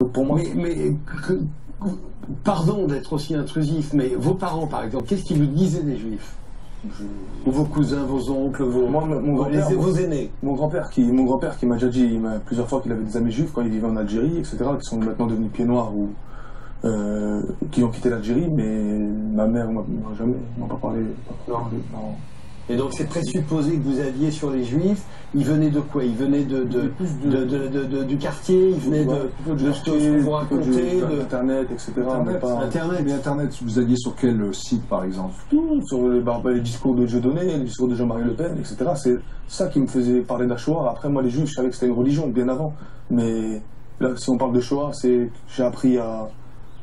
Pour moi, pardon d'être aussi intrusif, mais vos parents, par exemple, qu'est-ce qu'ils vous disaient des Juifs? Ou vos cousins, vos oncles, vos aînés? Mon grand-père qui m'a déjà dit plusieurs fois qu'il avait des amis juifs quand il vivait en Algérie, etc., qui sont maintenant devenus pieds noirs ou qui ont quitté l'Algérie, mais ma mère m'a pas parlé. Non. Et donc c'est présupposé que vous aviez sur les Juifs, ils venaient de quoi? Ils venaient du quartier, ils venaient de ce que vous racontez, d'Internet, etc. Internet. Internet, vous alliez sur quel site par exemple? Tout, sur les discours de Dieudonné, les discours de Jean-Marie Le Pen, etc. C'est ça qui me faisait parler de la Shoah. Après, moi, les Juifs, je savais que c'était une religion bien avant. Mais là, si on parle de Shoah, j'ai appris à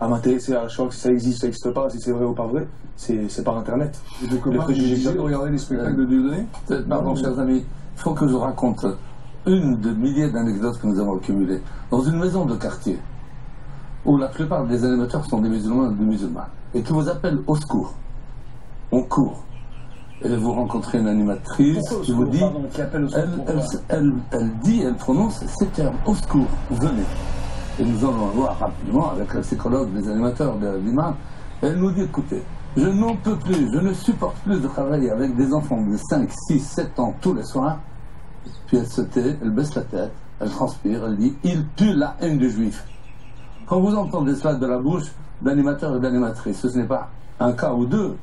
m'intéresser à la Shoah, si ça existe pas, si c'est vrai ou pas vrai, c'est par Internet. Et donc, comment vous disiez de regarder les spectacles de Dieudonné? Pardon, chers amis, il faut que je raconte une de milliers d'anecdotes que nous avons accumulées. Dans une maison de quartier, où la plupart des animateurs sont des musulmans et des musulmanes, et qui vous appellent au secours, on court. Et vous rencontrez une animatrice qui vous dit, elle prononce ces termes, au secours, venez. Et nous allons voir rapidement avec la psychologue des animateurs de l'imam. Elle nous dit, écoutez, je n'en peux plus, je ne supporte plus de travailler avec des enfants de 5, 6, 7 ans tous les soirs. Puis elle se tait, elle baisse la tête, elle transpire, elle dit, il pue la haine du juif. Quand vous entendez cela de la bouche d'animateurs et d'animatrices, ce n'est pas un cas ou deux.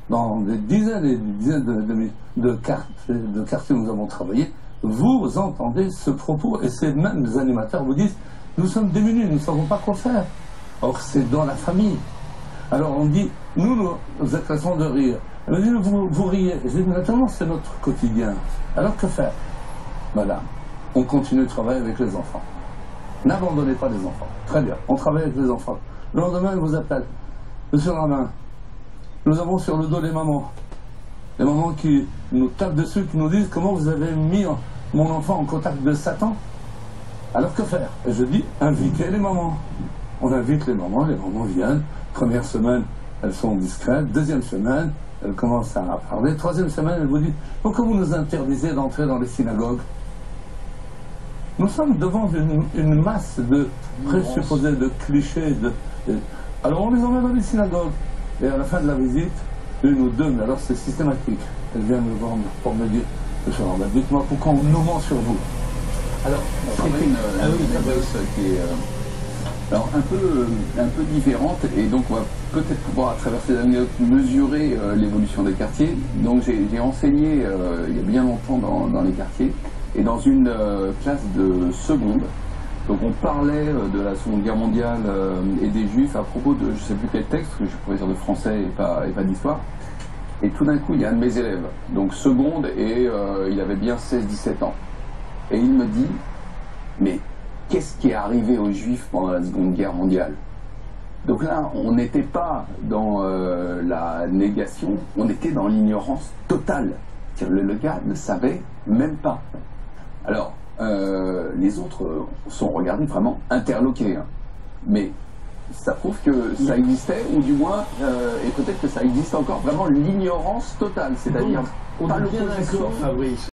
Dans des dizaines et des dizaines de quartiers où nous avons travaillé, vous entendez ce propos et ces mêmes animateurs vous disent, nous sommes démunis, nous ne savons pas quoi faire. Or, c'est dans la famille. Alors, on dit, nous êtes raison de rire. Elle me dit, vous riez. Je dis, naturellement, c'est notre quotidien. Alors, que faire? Madame, on continue de travailler avec les enfants. N'abandonnez pas les enfants. Très bien, on travaille avec les enfants. Le lendemain, elle vous appelle. Monsieur Ramin, nous avons sur le dos les mamans. Les mamans qui nous tapent dessus, qui nous disent, comment vous avez mis mon enfant en contact de Satan? Alors que faire? Et je dis, invitez les mamans. On invite les mamans viennent. Première semaine, elles sont discrètes. Deuxième semaine, elles commencent à parler. Troisième semaine, elles vous disent, pourquoi vous nous interdisez d'entrer dans les synagogues? Nous sommes devant une masse de présupposés, de clichés. Alors on les emmène dans les synagogues. Et à la fin de la visite, une ou deux, mais alors c'est systématique. Elles viennent me voir pour me dire, dites-moi pourquoi on nous ment sur vous. Alors, c'est une anecdote qui est alors un peu différente, et donc on va peut-être pouvoir, à travers ces anecdotes, mesurer l'évolution des quartiers. Donc j'ai enseigné il y a bien longtemps dans les quartiers, et dans une classe de seconde. Donc on parlait de la Seconde Guerre mondiale et des Juifs à propos de, je ne sais plus quel texte, parce que je suis professeur de français et pas d'histoire. Et tout d'un coup, il y a un de mes élèves, donc seconde, et il avait bien 16-17 ans. Et il me dit, mais qu'est-ce qui est arrivé aux Juifs pendant la Seconde Guerre mondiale? Donc là, on n'était pas dans la négation, on était dans l'ignorance totale. Le gars ne savait même pas. Alors, les autres sont regardés vraiment interloqués. Hein. Mais ça prouve que ça existait, ou du moins, et peut-être que ça existe encore, vraiment l'ignorance totale. C'est-à-dire, on est bien d'accord, Fabrice.